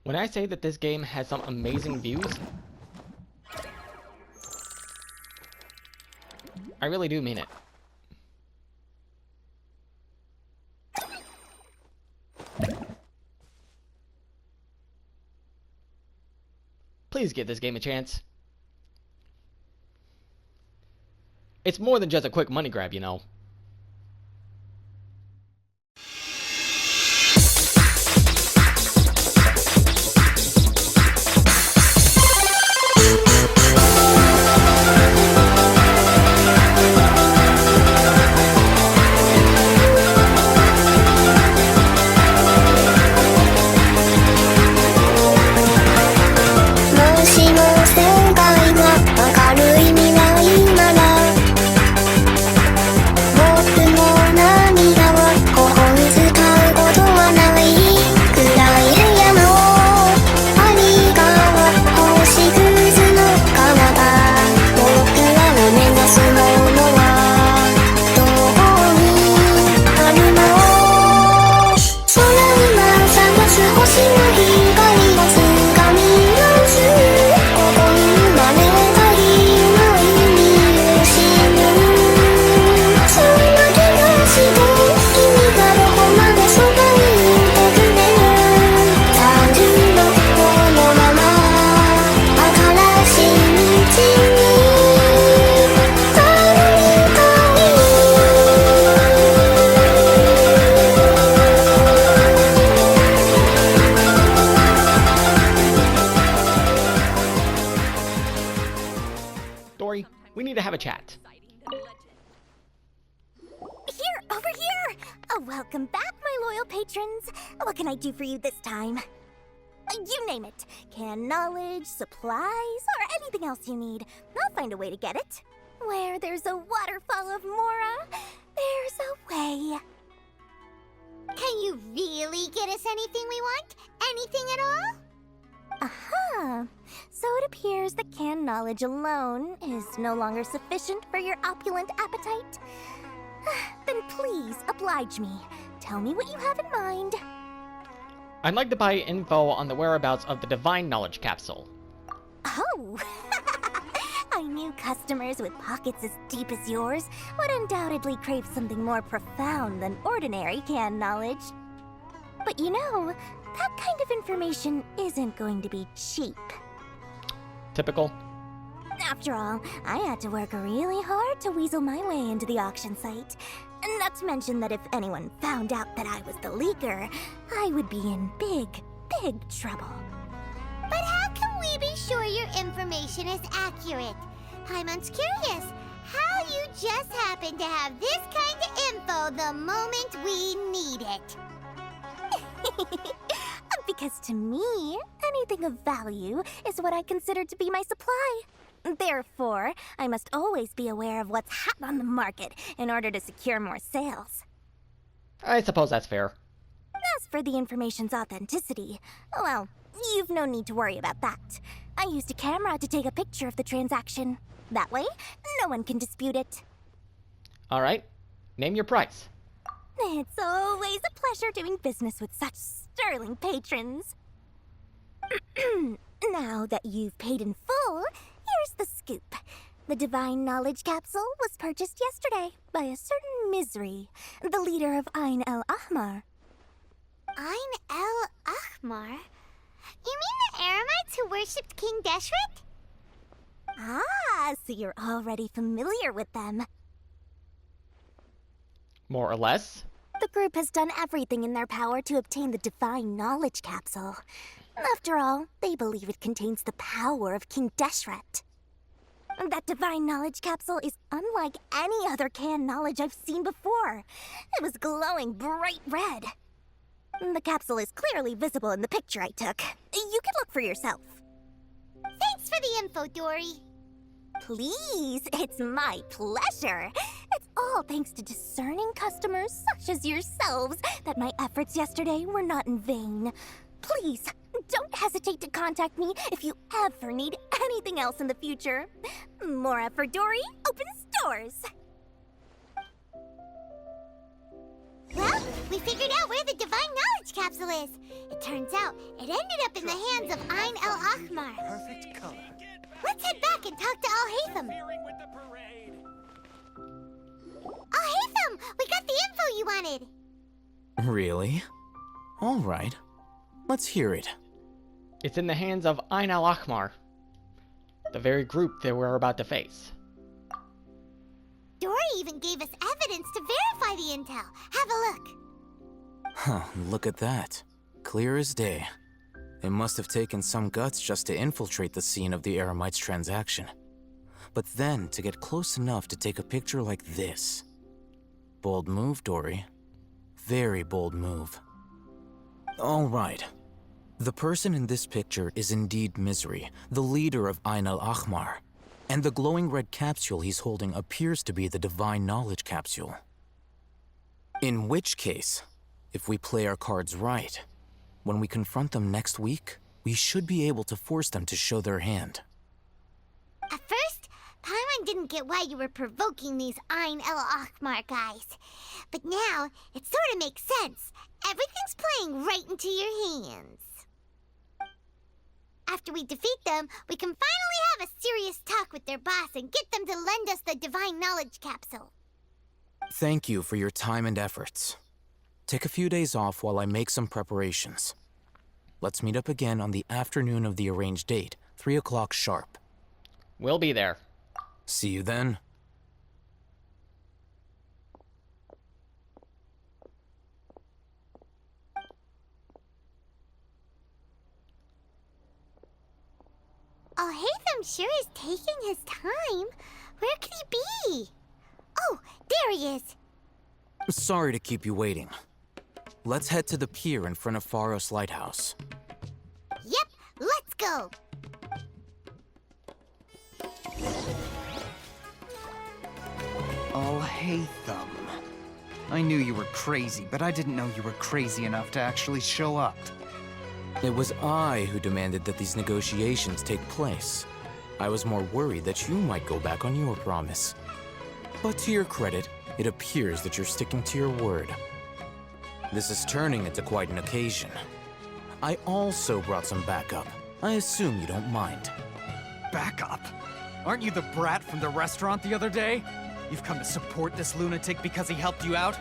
When I say that this game has some amazing views, I really do mean it. Please give this game a chance. It's more than just a quick money grab, you know. We need to have a chat. Here, over here! Welcome back, my loyal patrons. What can I do for you this time? You name it. Canned knowledge, supplies, or anything else you need. I'll find a way to get it. Where there's a waterfall of Mora, there's a way. Can you really get us anything we want? Anything at all? Aha! So it appears that canned knowledge alone is no longer sufficient for your opulent appetite. Then please, oblige me. Tell me what you have in mind. I'd like to buy info on the whereabouts of the Divine Knowledge Capsule. Oh! I knew customers with pockets as deep as yours would undoubtedly crave something more profound than ordinary canned knowledge. But you know, that kind of information isn't going to be cheap. Typical. After all, I had to work really hard to weasel my way into the auction site. Not to mention that if anyone found out that I was the leaker, I would be in big, big trouble. But how can we be sure your information is accurate? Paimon's curious how you just happen to have this kind of info the moment we need it. Because to me, anything of value is what I consider to be my supply. Therefore, I must always be aware of what's hot on the market in order to secure more sales. I suppose that's fair. As for the information's authenticity, well, you've no need to worry about that. I used a camera to take a picture of the transaction. That way, no one can dispute it. Alright, name your price. It's always a pleasure doing business with such sterling patrons. Now that you've paid in full, here's the scoop. The Divine Knowledge Capsule was purchased yesterday by a certain Misery, the leader of Ain el Ahmar. Ain el Ahmar? You mean the Aramites who worshipped King Deshret? Ah, so you're already familiar with them. More or less. The group has done everything in their power to obtain the Divine Knowledge Capsule. After all, they believe it contains the power of King Deshret. That Divine Knowledge Capsule is unlike any other canned knowledge I've seen before. It was glowing bright red. The capsule is clearly visible in the picture I took. You can look for yourself. Thanks for the info, Dory. Please, it's my pleasure. It's all thanks to discerning customers such as yourselves that my efforts yesterday were not in vain. Please, don't hesitate to contact me if you ever need anything else in the future. Mora for Dory opens doors. Well, We figured out where the Divine Knowledge Capsule is. It turns out it ended up in the hands of Ain El Ahmar. Perfect color. Let's head back and talk to Al-Haytham. Al-Haytham, we got the info you wanted. Really? All right. Let's hear it. It's in the hands of Ain al-Ahmar, the very group that we're about to face. Dory even gave us evidence to verify the intel. Have a look. Huh, look at that. Clear as day. It must have taken some guts just to infiltrate the scene of the Eremites transaction. But then to get close enough to take a picture like this. Bold move, Dory. Very bold move. All right. The person in this picture is indeed Misery, the leader of Ain al-Ahmar. And the glowing red capsule he's holding appears to be the Divine Knowledge Capsule. In which case, if we play our cards right, when we confront them next week, we should be able to force them to show their hand. At first, Paimon didn't get why you were provoking these Ain El Ahmar guys. But now, it sort of makes sense. Everything's playing right into your hands. After we defeat them, we can finally have a serious talk with their boss and get them to lend us the Divine Knowledge Capsule. Thank you for your time and efforts. Take a few days off while I make some preparations. Let's meet up again on the afternoon of the arranged date, 3 o'clock sharp. We'll be there. See you then. Al-Haytham sure is taking his time. Where could he be? Oh, there he is. Sorry to keep you waiting. Let's head to the pier in front of Pharos Lighthouse. Yep, let's go. Al-Haytham. I knew you were crazy, but I didn't know you were crazy enough to actually show up. It was I who demanded that these negotiations take place. I was more worried that you might go back on your promise. But to your credit, it appears that you're sticking to your word. This is turning into quite an occasion. I also brought some backup. I assume you don't mind. Backup? Aren't you the brat from the restaurant the other day? You've come to support this lunatic because he helped you out?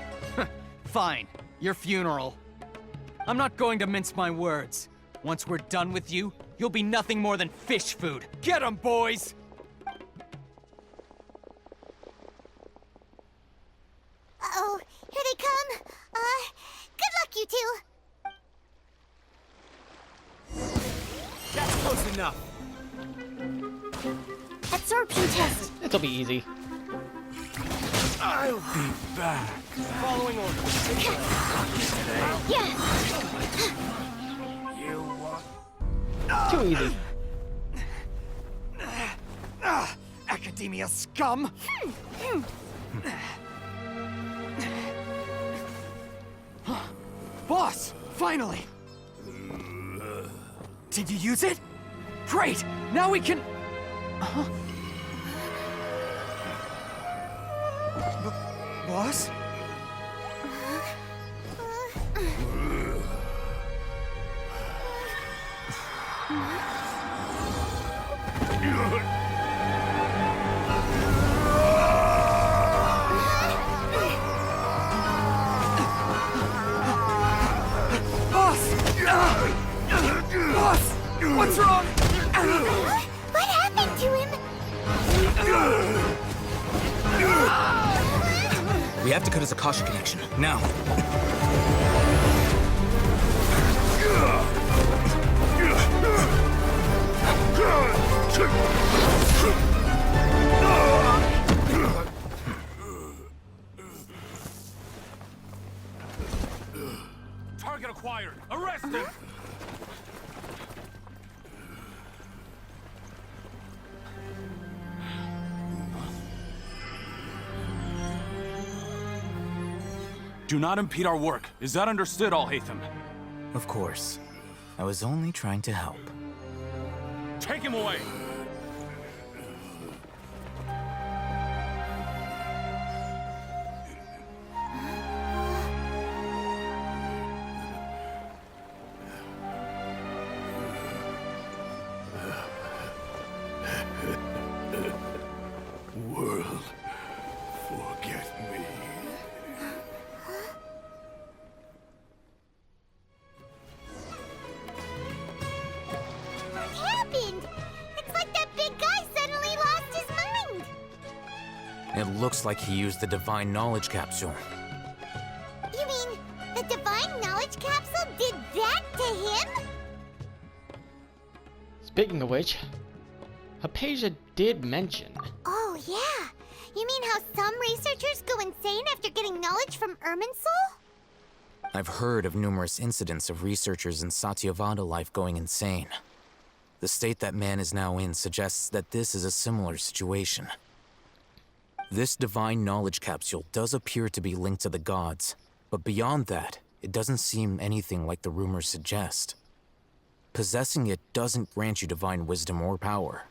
Fine, your funeral. I'm not going to mince my words. Once we're done with you, you'll be nothing more than fish food. Get 'em, boys! Uh-oh, here they come. Good luck, you two. That's close enough. Absorption test. It'll be easy. I'll be back. Following orders. Yeah. Too easy. Academia scum! Boss! Finally! Did you use it? Great! Now we can... Boss? Boss! What's wrong? What happened to him? We have to cut his Akasha connection, now. Target acquired. Arrest him. Do not impede our work. Is that understood, Al-Haytham? Of course. I was only trying to help. Take him away! What happened? It's like that big guy suddenly lost his mind. It looks like he used the Divine Knowledge Capsule. You mean the Divine Knowledge Capsule did that to him? Speaking of which, Hypatia did mention. Oh, yeah. You mean how some researchers go insane after getting knowledge from Irminsul? I've heard of numerous incidents of researchers in Satyavada life going insane. The state that man is now in suggests that this is a similar situation. This Divine Knowledge Capsule does appear to be linked to the gods, but beyond that, it doesn't seem anything like the rumors suggest. Possessing it doesn't grant you divine wisdom or power.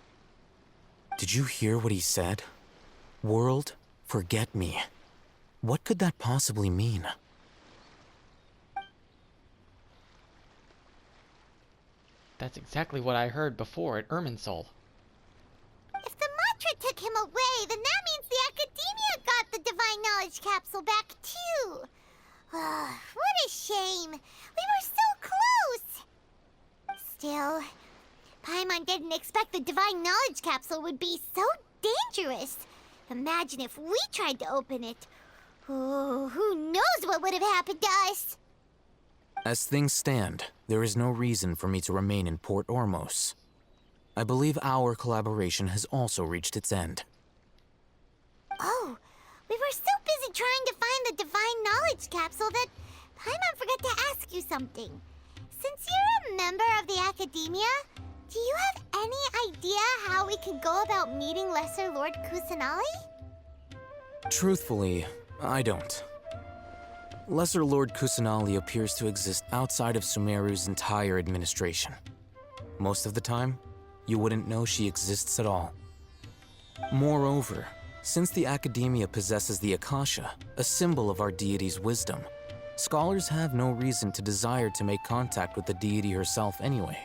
Did you hear what he said? World, forget me. What could that possibly mean? That's exactly what I heard before at Irminsul. If the mantra took him away, then that means the Academia got the Divine Knowledge Capsule back too. What a shame. We were so close. Still, Paimon didn't expect the Divine Knowledge Capsule would be so dangerous. Imagine if we tried to open it. Oh, who knows what would have happened to us? As things stand, there is no reason for me to remain in Port Ormos. I believe our collaboration has also reached its end. Oh, we were so busy trying to find the Divine Knowledge Capsule that Paimon forgot to ask you something. Since you're a member of the Academia, do you have any idea how we could go about meeting Lesser Lord Kusanali? Truthfully, I don't. Lesser Lord Kusanali appears to exist outside of Sumeru's entire administration. Most of the time, you wouldn't know she exists at all. Moreover, since the Academia possesses the Akasha, a symbol of our deity's wisdom, scholars have no reason to desire to make contact with the deity herself anyway.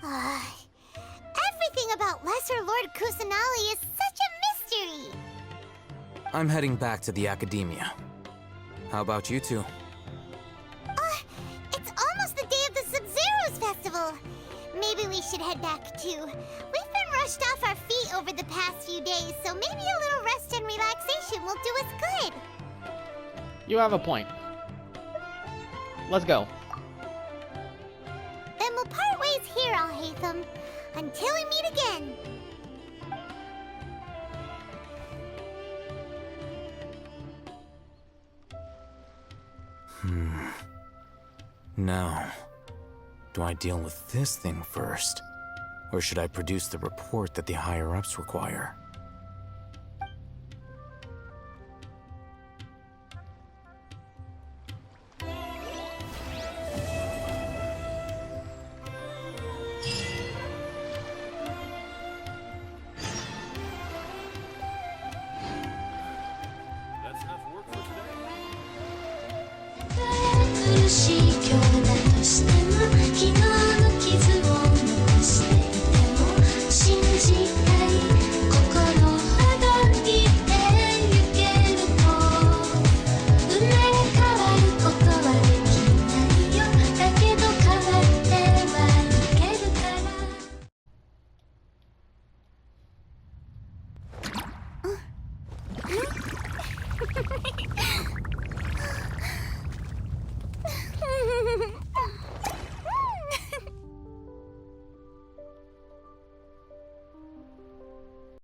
Everything about Lesser Lord Kusanali is such a mystery! I'm heading back to the Academia. How about you two? It's almost the day of the Sub-Zero's festival. Maybe we should head back too. We've been rushed off our feet over the past few days, so maybe a little rest and relaxation will do us good. You have a point. Let's go. Then we'll part ways here, Alhaitham, until we meet again. Now, do I deal with this thing first? Or should I produce the report that the higher-ups require? That's enough work for today. 苦しい今日だとしても昨日の傷を残していても信じたい心ほどにてゆけると生まれ変わることはできないよだけど変わってはいけるから Ha ha ha.